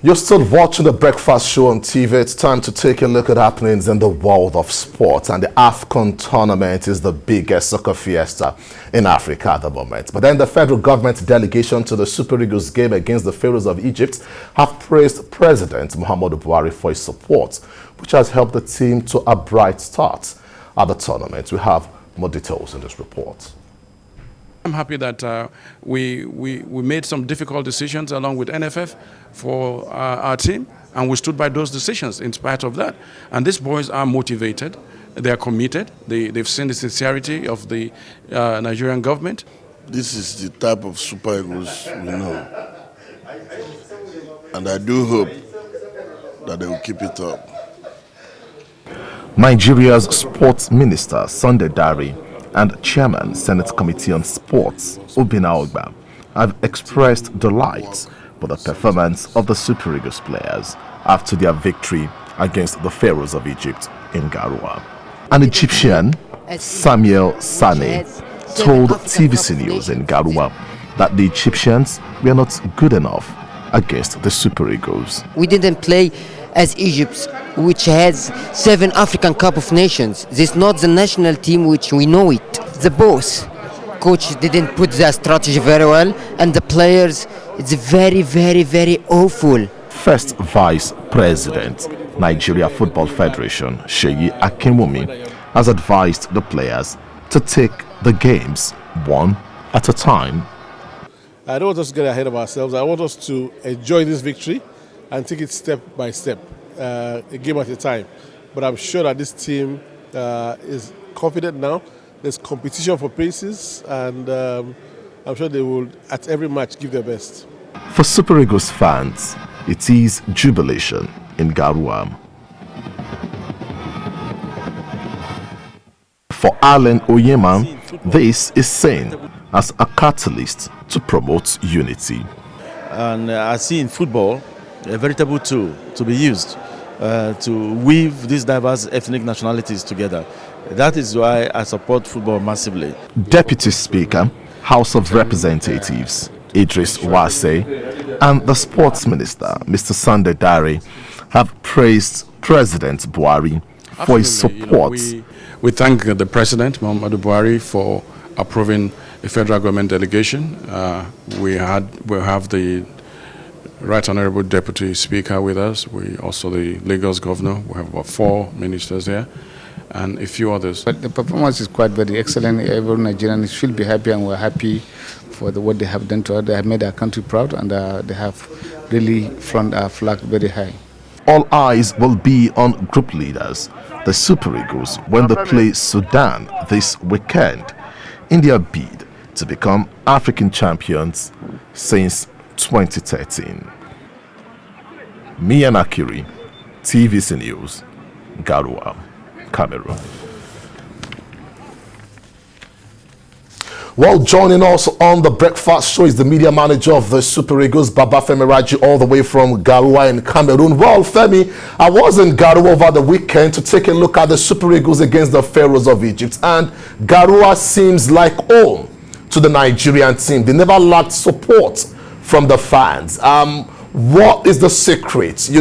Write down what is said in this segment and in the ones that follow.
You're still watching the Breakfast Show on TV. It's time to take a look at happenings in the world of sports. And the AFCON tournament is the biggest soccer fiesta in Africa at the moment. But then the federal government delegation to the Super Eagles game against the Pharaohs of Egypt have praised President Buhari for his support, which has helped the team to a bright start at the tournament. We have more details in this report. I'm happy that we made some difficult decisions along with NFF for our team, and we stood by those decisions in spite of that. And these boys are motivated, they are committed, they've seen the sincerity of the Nigerian government. This is the type of Super Eagles we know, and I do hope that they will keep it up. Nigeria's Sports Minister Sunday Dare and Chairman Senate Committee on Sports Obinna Ogba have expressed delight for the performance of the Super Eagles players after their victory against the Pharaohs of Egypt in Garoua. An Egyptian, Samuel Sane, told TVC News in Garoua that the Egyptians were not good enough against the Super Eagles. We didn't play as Egypt, which has 7 African Cup of Nations. This is not the national team which we know it. The boss, coach didn't put their strategy very well, and the players, it's very, very, very awful. First Vice President, Nigeria Football Federation, Seyi Akinwumi, has advised the players to take the games one at a time. I don't want us to get ahead of ourselves. I want us to enjoy this victory and take it step by step, a game at a time. But I'm sure that this team is confident now. There's competition for places, and I'm sure they will, at every match, give their best. For Super Eagles fans, it is jubilation in Garoua. For Alan Oyema, this is seen as a catalyst to promote unity. And I see in football a veritable tool to be used to weave these diverse ethnic nationalities together. That is why I support football massively. Deputy Speaker, House of Representatives, Idris Wase, and the Sports Minister, Mr. Sunday Dare, have praised President Buhari for his support. We thank the President, Muhammadu Buhari, for approving a federal government delegation. We have the Right Honorable Deputy Speaker with us. We also the Lagos Governor. We have about 4 ministers here, and a few others. But the performance is quite very excellent. Every Nigerian should be happy, and we're happy for what they have done to us. They have made our country proud, and they have really flown our flag very high. All eyes will be on group leaders, the Super Eagles, when they play Sudan this weekend in their bid to become African champions since 2013. Mian Akiri, TVC News, Garoua, Cameroon. Well, joining us on the Breakfast Show is the media manager of the Super Eagles, Baba Femi Raji, all the way from Garoua in Cameroon. Well, Femi, I was in Garoua over the weekend to take a look at the Super Eagles against the Pharaohs of Egypt, and Garoua seems like home to the Nigerian team. They never lacked support from the fans. What is the secret, to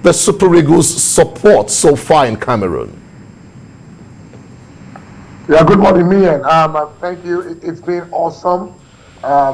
the Super Eagles' support so far in Cameroon? Yeah, good morning, Mian. Thank you. It's been awesome.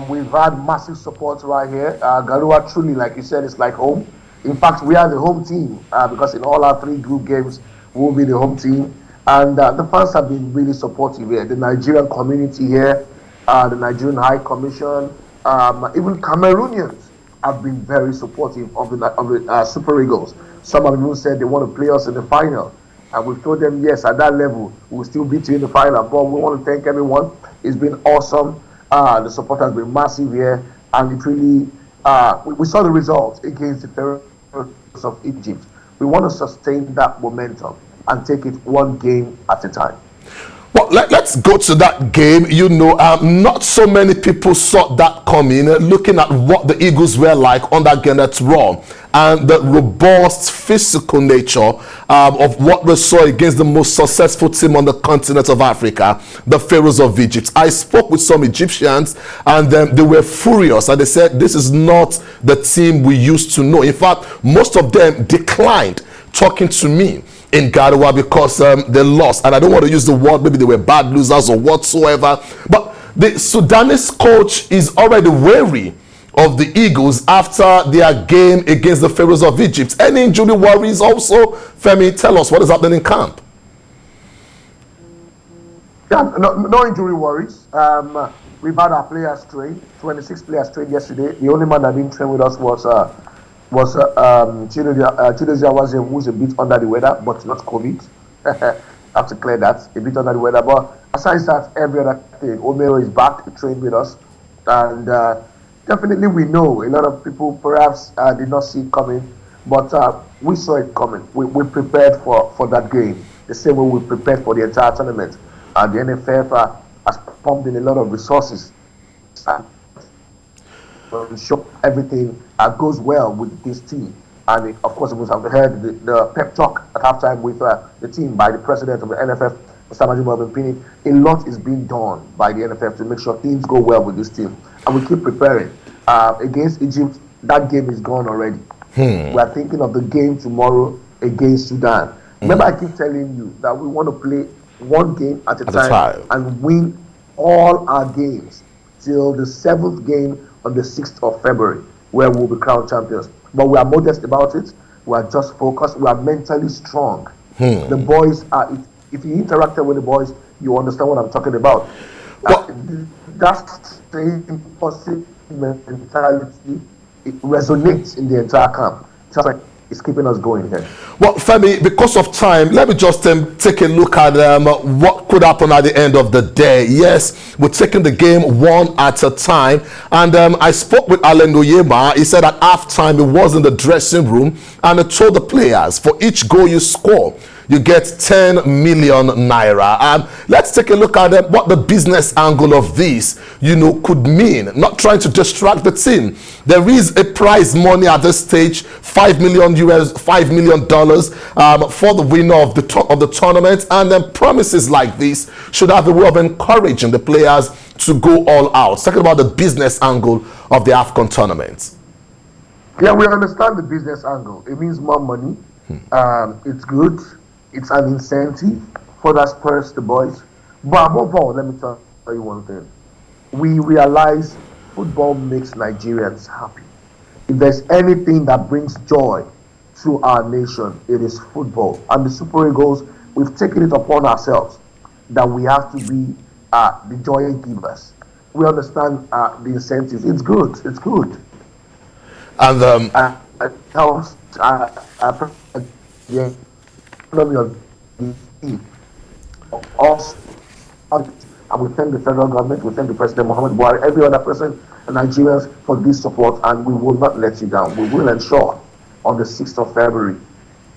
We've had massive support right here. Garoua truly, like you said, is like home. In fact, we are the home team because in all our 3 group games, we'll be the home team. And the fans have been really supportive here. The Nigerian community here, the Nigerian High Commission, even Cameroonians have been very supportive of the Super Eagles. Some have even said they want to play us in the final. And we've told them, yes, at that level, we'll still beat you in the final. But we want to thank everyone. It's been awesome. The support has been massive here. And it really, we saw the results against the Pharaohs of Egypt. We want to sustain that momentum and take it one game at a time. Well, let's go to that game. You know, not so many people saw that coming, looking at what the Eagles were like on that game at Raw and the robust physical nature of what we saw against the most successful team on the continent of Africa, the Pharaohs of Egypt. I spoke with some Egyptians and they were furious and they said, this is not the team we used to know. In fact, most of them declined talking to me in Garoua because they lost. And I don't want to use the word, maybe they were bad losers or whatsoever. But the Sudanese coach is already wary of the Eagles after their game against the Pharaohs of Egypt. Any injury worries also? Femi, tell us what is happening in camp. Yeah, no injury worries. We've had our players train, 26 players trained yesterday. The only man that didn't train with us was Chidozie Awaziem, who's a bit under the weather, but not COVID. I have to clear that, a bit under the weather. But aside that, every other thing, Omero is back, he trained with us. And definitely we know a lot of people perhaps did not see it coming, but we saw it coming. We prepared for that game, the same way we prepared for the entire tournament. And the NFF has pumped in a lot of resources to ensure everything goes well with this team. And of course, we have heard the pep talk at halftime with the team by the president of the NFF, Mr. Majimobi. A lot is being done by the NFF to make sure things go well with this team. And we keep preparing. Against Egypt, that game is gone already. We are thinking of the game tomorrow against Sudan. Remember, I keep telling you that we want to play one game at a time and win all our games till the 7th game on the 6th of February, where we'll be crowned champions. But we are modest about it. We are just focused. We are mentally strong. The boys are, if you interacted with the boys, you understand what I'm talking about. That's the positive mentality. It resonates in the entire camp. Just like it's keeping us going here. Well, Femi, because of time, let me just take a look at what could happen at the end of the day. Yes, we're taking the game one at a time. And I spoke with Alan Oyema. He said at halftime he was in the dressing room and he told the players, for each goal you score, you get 10 million naira. Let's take a look at what the business angle of this, could mean. Not trying to distract the team. There is a prize money at this stage, $5 million for the winner of the tournament, and then promises like this should have a way of encouraging the players to go all out. Talking about the business angle of the AFCON tournament. Yeah, we understand the business angle. It means more money. It's good. It's an incentive for that spurs the boys. But above all, let me tell you one thing. We realize football makes Nigerians happy. If there's anything that brings joy to our nation, it is football. And the Super Eagles, we've taken it upon ourselves that we have to be the joy givers. We understand the incentives. It's good. It's good. And also, and we thank the federal government, we thank the President Buhari, every other person, and Nigerians for this support, and we will not let you down. We will ensure on the 6th of February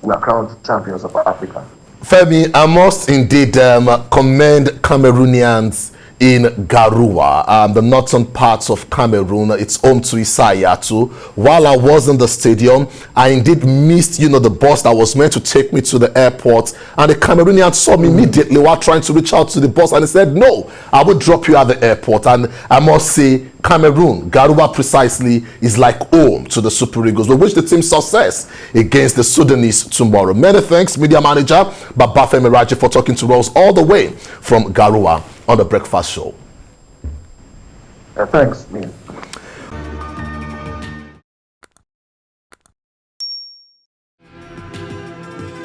we are crowned champions of Africa. Femi, I must indeed commend Cameroonians in Garoua, the northern parts of Cameroon. It's home to Isaiah too. While I was in the stadium, I indeed missed, the bus that was meant to take me to the airport, and the Cameroonians saw me immediately while trying to reach out to the bus, and he said, no, I will drop you at the airport. And I must say, Cameroon, Garoua precisely, is like home to the Super Eagles. We wish the team success against the Sudanese tomorrow. Many thanks, media manager Babafemi Raji, for talking to us all the way from Garoua on the Breakfast Show. Thanks, man.